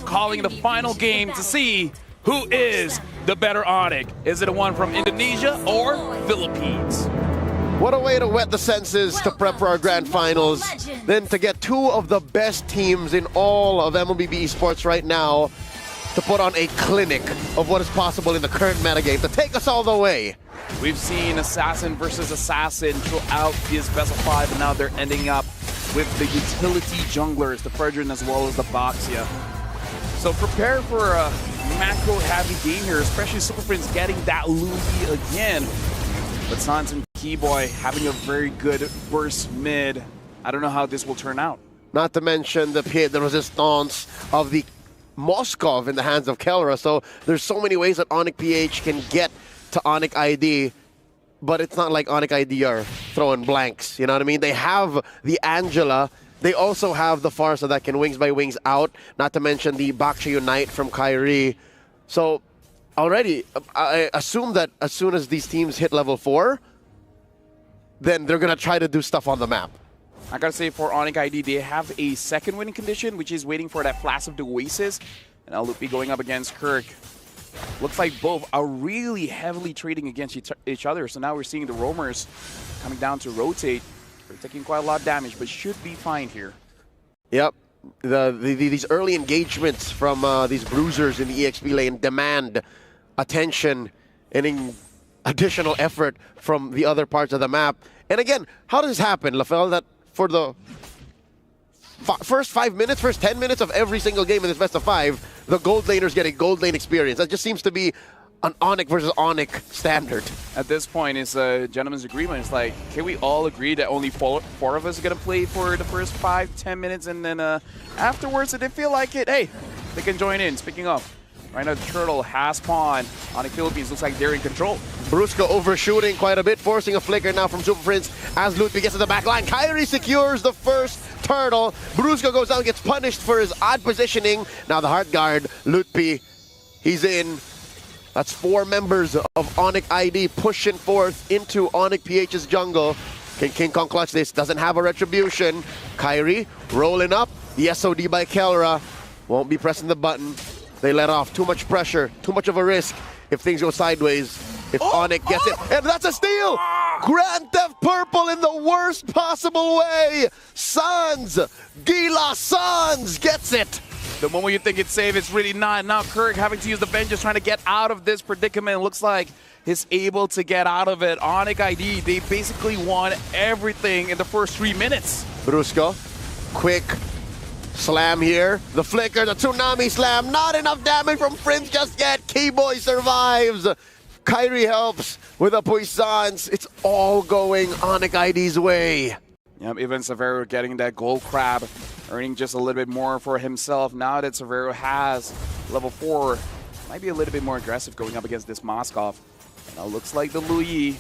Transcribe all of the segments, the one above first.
calling the final game to see who is the better ONIC. Is it the one from Indonesia or Philippines? What a way to wet the senses to prep for our grand finals. Then to get two of the best teams in all of MLBB esports right now to put on a clinic of what is possible in the current metagame to take us all the way. We've seen assassin versus assassin throughout this best of 5, and now they're ending up with the utility junglers, the Fredrin as well as the Boxia. So prepare for a macro-heavy game here, especially Super Prince getting that Louis again. But Sans and Keyboy having a very good first mid. I don't know how this will turn out. Not to mention the resistance of the Moskov in the hands of Kelra. So there's so many ways that ONIC PH can get to ONIC ID, but it's not like ONIC ID are throwing blanks. You know what I mean? They have the Angela. They also have the Farsa that can wings by wings out, not to mention the Baksha Unite from Kyrie. So already, I assume that as soon as these teams hit level 4, then they're going to try to do stuff on the map. I gotta say, for ONIC ID, they have a second winning condition, which is waiting for that Flash of the Oasis. And I'll be going up against Kirk. Looks like both are really heavily trading against each other. So now we're seeing the roamers coming down to rotate. They're taking quite a lot of damage, but should be fine here. Yep. These early engagements from these bruisers in the EXP lane demand attention and additional effort from the other parts of the map. And again, how does this happen, Lafel, that for the first 5 minutes, first 10 minutes of every single game in this best of 5, the gold laners get a gold lane experience? That just seems to be an ONIC versus ONIC standard. At this point, it's a gentleman's agreement. It's like, can we all agree that only four of us are going to play for the first 5-10 minutes, and then afterwards, if they feel like it, hey, they can join in. Speaking of, right now, the Turtle has spawn. ONIC Philippines looks like they're in control. Brusco overshooting quite a bit, forcing a flicker now from Super Prince as Ludwig gets to the back line. Kyrie secures the first Turtle. Brusco goes down, gets punished for his odd positioning. Now the Heart Guard, Lutpi, he's in. That's 4 members of ONIC ID pushing forth into ONIC PH's jungle. Can King Kong clutch this? Doesn't have a retribution. Kyrie rolling up. The SOD by Kelra. Won't be pressing the button. They let off too much pressure, too much of a risk if things go sideways. If ONIC gets it, and that's a steal! Grand Theft Purple in the worst possible way! Sans, Gila Sans gets it! The moment you think it's safe, it's really not. Now Kirk having to use the Vengeance, trying to get out of this predicament. Looks like he's able to get out of it. ONIC ID, they basically won everything in the first 3 minutes. Brusco, quick slam here. The flicker, the tsunami slam. Not enough damage from Prince just yet. Keyboy survives. Kyrie helps with a puissance. It's all going ONIC ID's way. Yep, even Severo getting that gold crab, earning just a little bit more for himself. Now that Severo has level 4, might be a little bit more aggressive going up against this Moskov. Now looks like the Louis.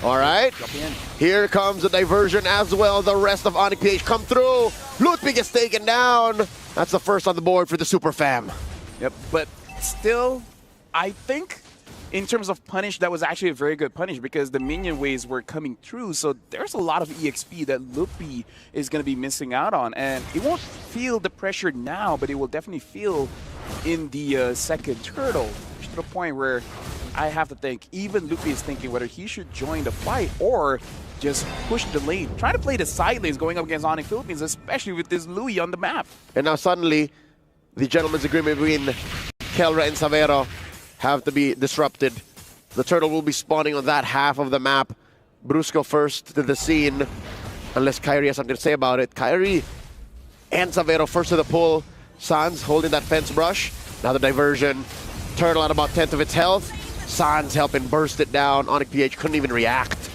All right, here comes a diversion as well. The rest of ONIC PH come through. Ludwig gets taken down. That's the first on the board for the Super Fam. Yep, but still, I think in terms of punish, that was actually a very good punish because the minion waves were coming through. So there's a lot of EXP that Lupi is going to be missing out on. And it won't feel the pressure now, but it will definitely feel in the second Turtle. To the point where I have to think, even Lupi is thinking whether he should join the fight or just push the lane. Trying to play the side lanes going up against ONIC Philippines, especially with this Louis on the map. And now suddenly, the gentleman's agreement between Kelra and Severo have to be disrupted. The Turtle will be spawning on that half of the map. Brusco first to the scene, unless Kyrie has something to say about it. Kyrie and Severo first to the pull. Sans holding that fence brush. Now the diversion. Turtle at about 10th of its health. Sans helping burst it down. ONIC PH couldn't even react.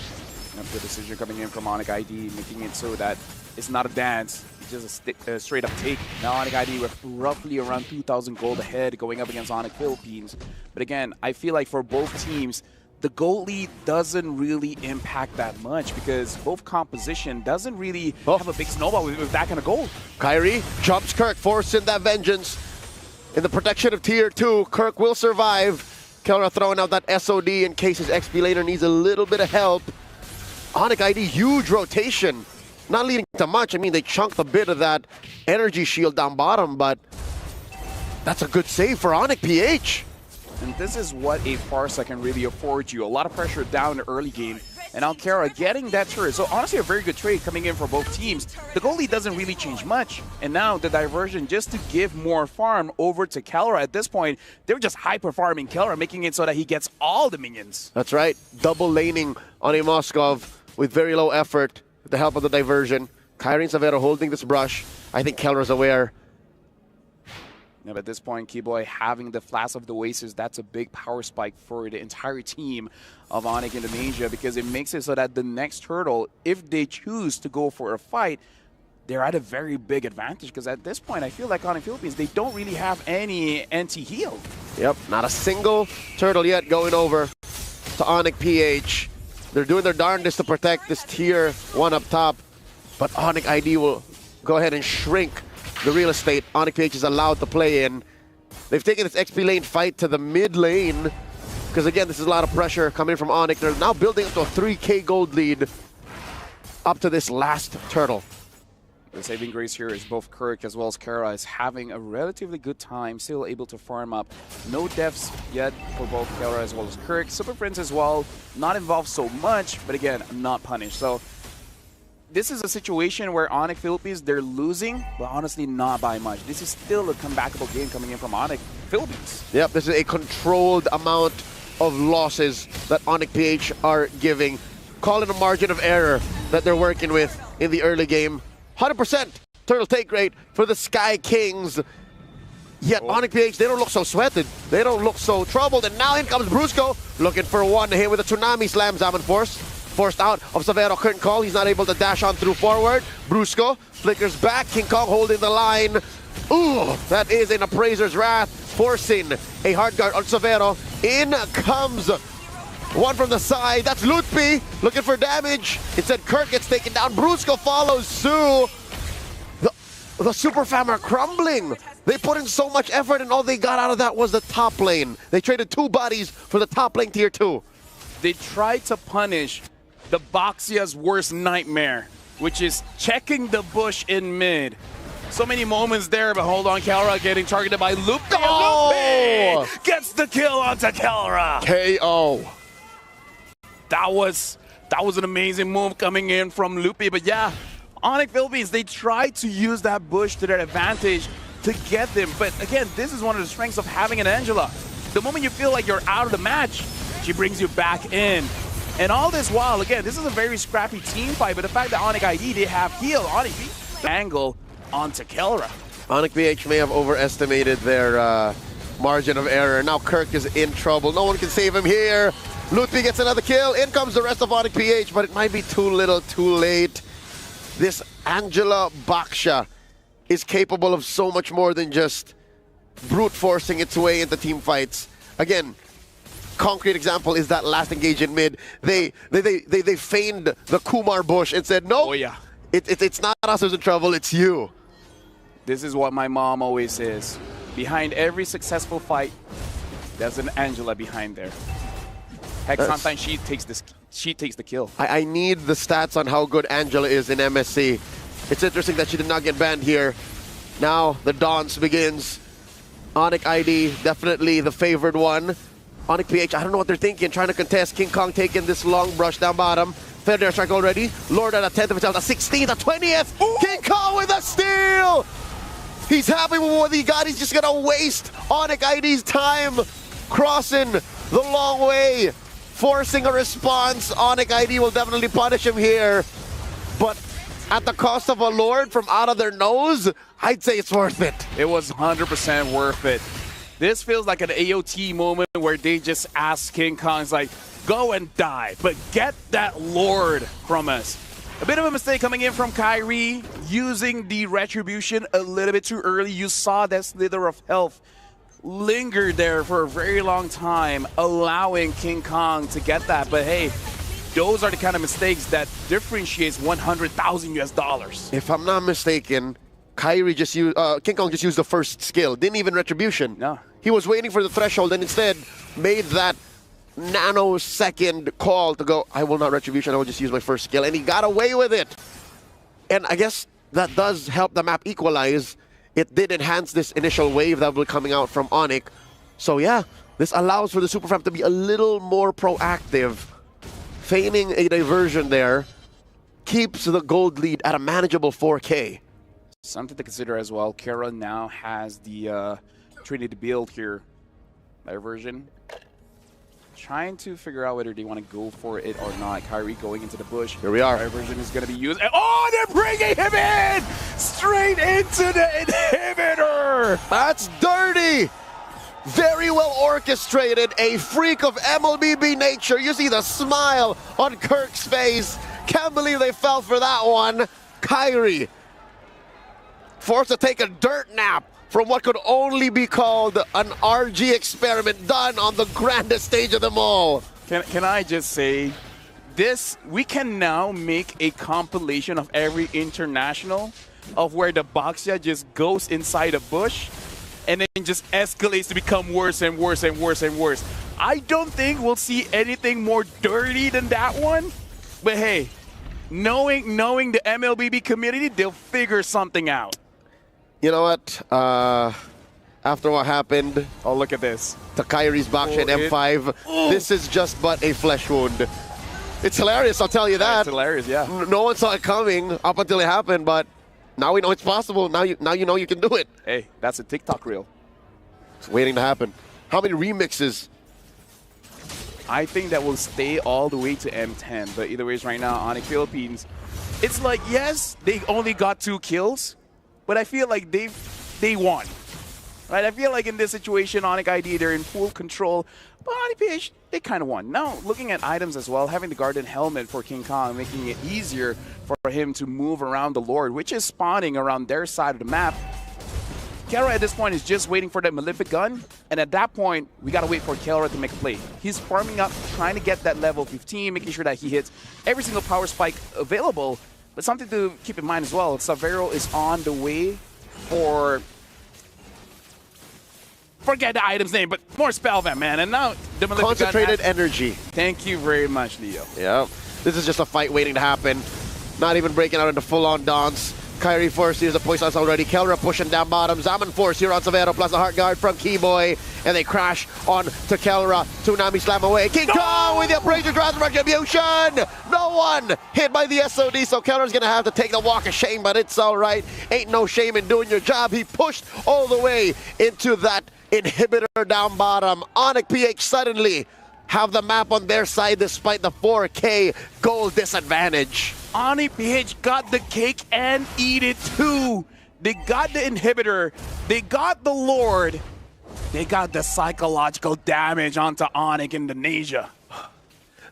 The decision coming in from ONIC ID, making it so that it's not a dance. Just a straight up take. Now ONIC ID with roughly around 2,000 gold ahead going up against ONIC Philippines. But again, I feel like for both teams, the gold lead doesn't really impact that much because both composition doesn't really have a big snowball with that kind of gold. Kyrie jumps Kirk, forcing that vengeance. In the protection of tier 2, Kirk will survive. Kelra throwing out that SOD in case his XP laner needs a little bit of help. ONIC ID, huge rotation. Not leading to much. I mean, they chunked a bit of that energy shield down bottom, but That's a good save for ONIC PH. And this is what a Farsa can really afford you. A lot of pressure down the early game. And now Kelra getting that turret. So honestly, a very good trade coming in for both teams. The goalie doesn't really change much. And now the diversion just to give more farm over to Kelra. At this point, they're just hyper-farming Kelra, making it so that he gets all the minions. That's right. Double laning on a Moskov with very low effort with the help of the diversion. Kyrie and Savero holding this brush. I think Kelra's aware. Yeah, but at this point, Keyboy having the Flash of the Oasis, that's a big power spike for the entire team of ONIC Indonesia, because it makes it so that the next turtle, if they choose to go for a fight, they're at a very big advantage, because at this point, I feel like ONIC Philippines, they don't really have any anti-heal. Yep, not a single turtle yet going over to ONIC PH. They're doing their darndest to protect this tier 1 up top, but ONIC ID will go ahead and shrink the real estate ONIC PH is allowed to play in. They've taken this XP lane fight to the mid lane, because again, this is a lot of pressure coming from ONIC. They're now building up to a 3K gold lead up to this last turtle. The saving grace here is both Kirk as well as Kelra is having a relatively good time, still able to farm up. No deaths yet for both Kelra as well as Kirk. Super Prince as well, not involved so much, but again, not punished. So this is a situation where ONIC Philippines, they're losing, but honestly not by much. This is still a comebackable game coming in from ONIC Philippines. Yep, this is a controlled amount of losses that ONIC PH are giving. Call it a margin of error that they're working with in the early game. 100% turtle take rate for the Sky Kings. Yet ONIC PH, they don't look so sweated. They don't look so troubled. And now in comes Brusco, looking for one hit with a Tsunami Slam. Zaman forced out of Savero. Curtain call. He's not able to dash on through forward. Brusco flickers back. King Kong holding the line. Ooh, that is an Appraiser's Wrath, forcing a hard guard on Savero. In comes one from the side. That's Lutpi looking for damage. Instead, Kirk gets taken down. Brusco follows Sue. The Super Fam are crumbling. They put in so much effort, and all they got out of that was the top lane. They traded 2 bodies for the top lane tier 2. They tried to punish the Boxia's worst nightmare, which is checking the bush in mid. So many moments there, but hold on, Kelra getting targeted by Lupe. Oh! Lupe gets the kill onto Kelra. KO. That was an amazing move coming in from Lupe, but yeah, ONIC Philippines, they tried to use that bush to their advantage to get them, but again, this is one of the strengths of having an Angela. The moment you feel like you're out of the match, she brings you back in. And all this while, again, this is a very scrappy team fight, but the fact that ONIC ID, they have heal, ONIC angle onto Kelra. ONIC PH may have overestimated their margin of error. Now Kirk is in trouble. No one can save him here. Lutpi gets another kill. In comes the rest of ONIC PH, but it might be too little, too late. This Angela Baksha is capable of so much more than just brute forcing its way into team fights. Again, concrete example is that last engage in mid. They feigned the Kumar bush and said, no, oh, yeah. It's not us who's in trouble, it's you. This is what my mom always says. Behind every successful fight, there's an Angela behind there. Heck, sometimes she takes the kill. I need the stats on how good Angela is in MSC. It's interesting that she did not get banned here. Now the dance begins. ONIC ID, definitely the favored one. ONIC PH, I don't know what they're thinking, trying to contest. King Kong taking this long brush down bottom. Federer strike already. Lord at a 10th of itself, a 16th, a 20th. Ooh. King Kong with a steal! He's happy with what he got. He's just gonna waste ONIC ID's time crossing the long way, forcing a response. ONIC ID will definitely punish him here. But at the cost of a Lord from out of their nose, I'd say it's worth it. It was 100% worth it. This feels like an AOT moment where they just ask King Kong's like, go and die, but get that Lord from us. A bit of a mistake coming in from Kyrie, using the Retribution a little bit too early. You saw that slither of health linger there for a very long time, allowing King Kong to get that. But hey, those are the kind of mistakes that differentiates 100,000 US dollars. If I'm not mistaken, Kyrie just used, King Kong just used the first skill, didn't even Retribution. No. He was waiting for the threshold and instead made that nanosecond call to go, I will not Retribution, I will just use my first skill. And he got away with it. And I guess that does help the map equalize it did enhance this initial wave that was coming out from ONIC. So yeah, this allows for the Super Fam to be a little more proactive. Feigning a diversion there keeps the gold lead at a manageable 4K. Something to consider as well. Kelra now has the Trinity build here. Diversion. Trying to figure out whether they want to go for it or not. Kyrie going into the bush. Here we are. Diversion is going to be used. And, oh, they're bringing him in! Straight into the inhibitor! That's dirty! Very well orchestrated. A freak of MLBB nature. You see the smile on Kirk's face. Can't believe they fell for that one. Kyrie forced to take a dirt nap from what could only be called an RG experiment done on the grandest stage of them all. Can I just say, this, we can now make a compilation of every international of where the Boxia just goes inside a bush and then just escalates to become worse and worse and worse and worse. I don't think we'll see anything more dirty than that one, but hey, knowing the MLBB community, they'll figure something out. You know what? After what happened, oh, look at this. To Kyrie's Boxia M5, this is just but a flesh wound. It's hilarious, I'll tell you that. It's hilarious, yeah. No one saw it coming up until it happened, but now we know it's possible. Now you know you can do it. Hey, that's a TikTok reel. It's waiting to happen. How many remixes? I think that will stay all the way to M10, but either ways right now, ONIC Philippines, it's like, yes, they only got 2 kills, but I feel like they won. Right? I feel like in this situation, ONIC ID, they're in full control, but ONIC PH, they kind of won. Now, looking at items as well, having the Garden Helmet for King Kong, making it easier for him to move around the Lord, which is spawning around their side of the map. Kelra at this point is just waiting for that Malefic gun, and at that point, we gotta wait for Kelra to make a play. He's farming up, trying to get that level 15, making sure that he hits every single power spike available. But something to keep in mind as well, Savero is on the way for... Forget the item's name, but more Spellvamp, man. And now the Malefic Concentrated gun energy. Thank you very much, Leo. Yeah, this is just a fight waiting to happen. Not even breaking out into full-on dance. Kyrie force here's the poisons already. Kelra pushing down bottom. Zaman force here on Savero plus a heart guard from Keyboy. And they crash on to Kelra. Tsunami slam away. King Kong with the Abrasive Draft Retribution. No one hit by the SOD, so Kelra's going to have to take the walk of shame, but it's all right. Ain't no shame in doing your job. He pushed all the way into that inhibitor down bottom. ONIC PH suddenly have the map on their side despite the 4K goal disadvantage. ONIC PH got the cake and eat it too. They got the inhibitor, they got the Lord, they got the psychological damage onto ONIC Indonesia.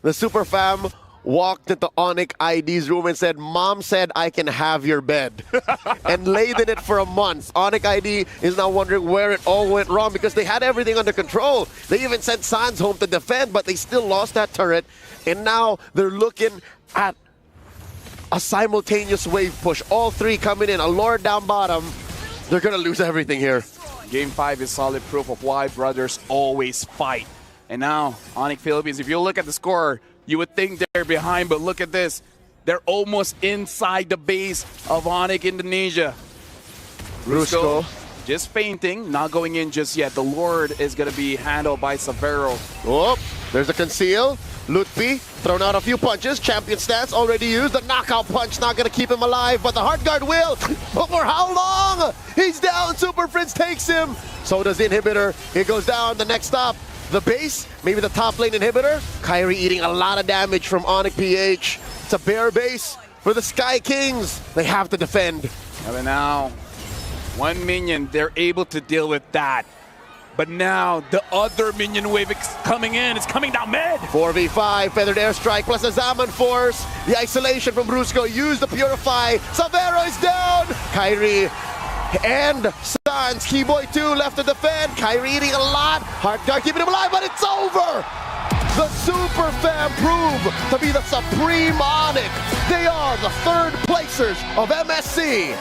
The Super Fam walked into ONIC ID's room and said, "Mom said I can have your bed," and laid in it for a month. ONIC ID is now wondering where it all went wrong because they had everything under control. They even sent Sans home to defend, but they still lost that turret. And now they're looking at a simultaneous wave push. All 3 coming in, a Lord down bottom. They're going to lose everything here. Game 5 is solid proof of why brothers always fight. And now, ONIC Philippines, if you look at the score, you would think they're behind, but look at this. They're almost inside the base of ONIC Indonesia. Brusco just fainting, not going in just yet. The Lord is going to be handled by Savero. Oh, there's a conceal. Lutfi thrown out a few punches. Champion stance already used. The knockout punch not going to keep him alive, but the heart guard will. But for how long? He's down. Super Prince takes him. So does the inhibitor. It goes down. The next stop, the base, maybe the top lane inhibitor. Kyrie eating a lot of damage from ONIC PH. It's a bare base for the Sky Kings. They have to defend. And now, 1 minion, they're able to deal with that. But now, the other minion wave is coming in. It's coming down mid. 4v5, Feathered Airstrike plus a Zaman Force. The isolation from Brusco. Use the Purify. Savero is down. Kyrie and Sans. Keyboy 2 left to defend. Kyrie eating a lot. Heart guard keeping him alive, but it's over. The Super Fam prove to be the supreme ONIC. They are the 3rd placers of MSC.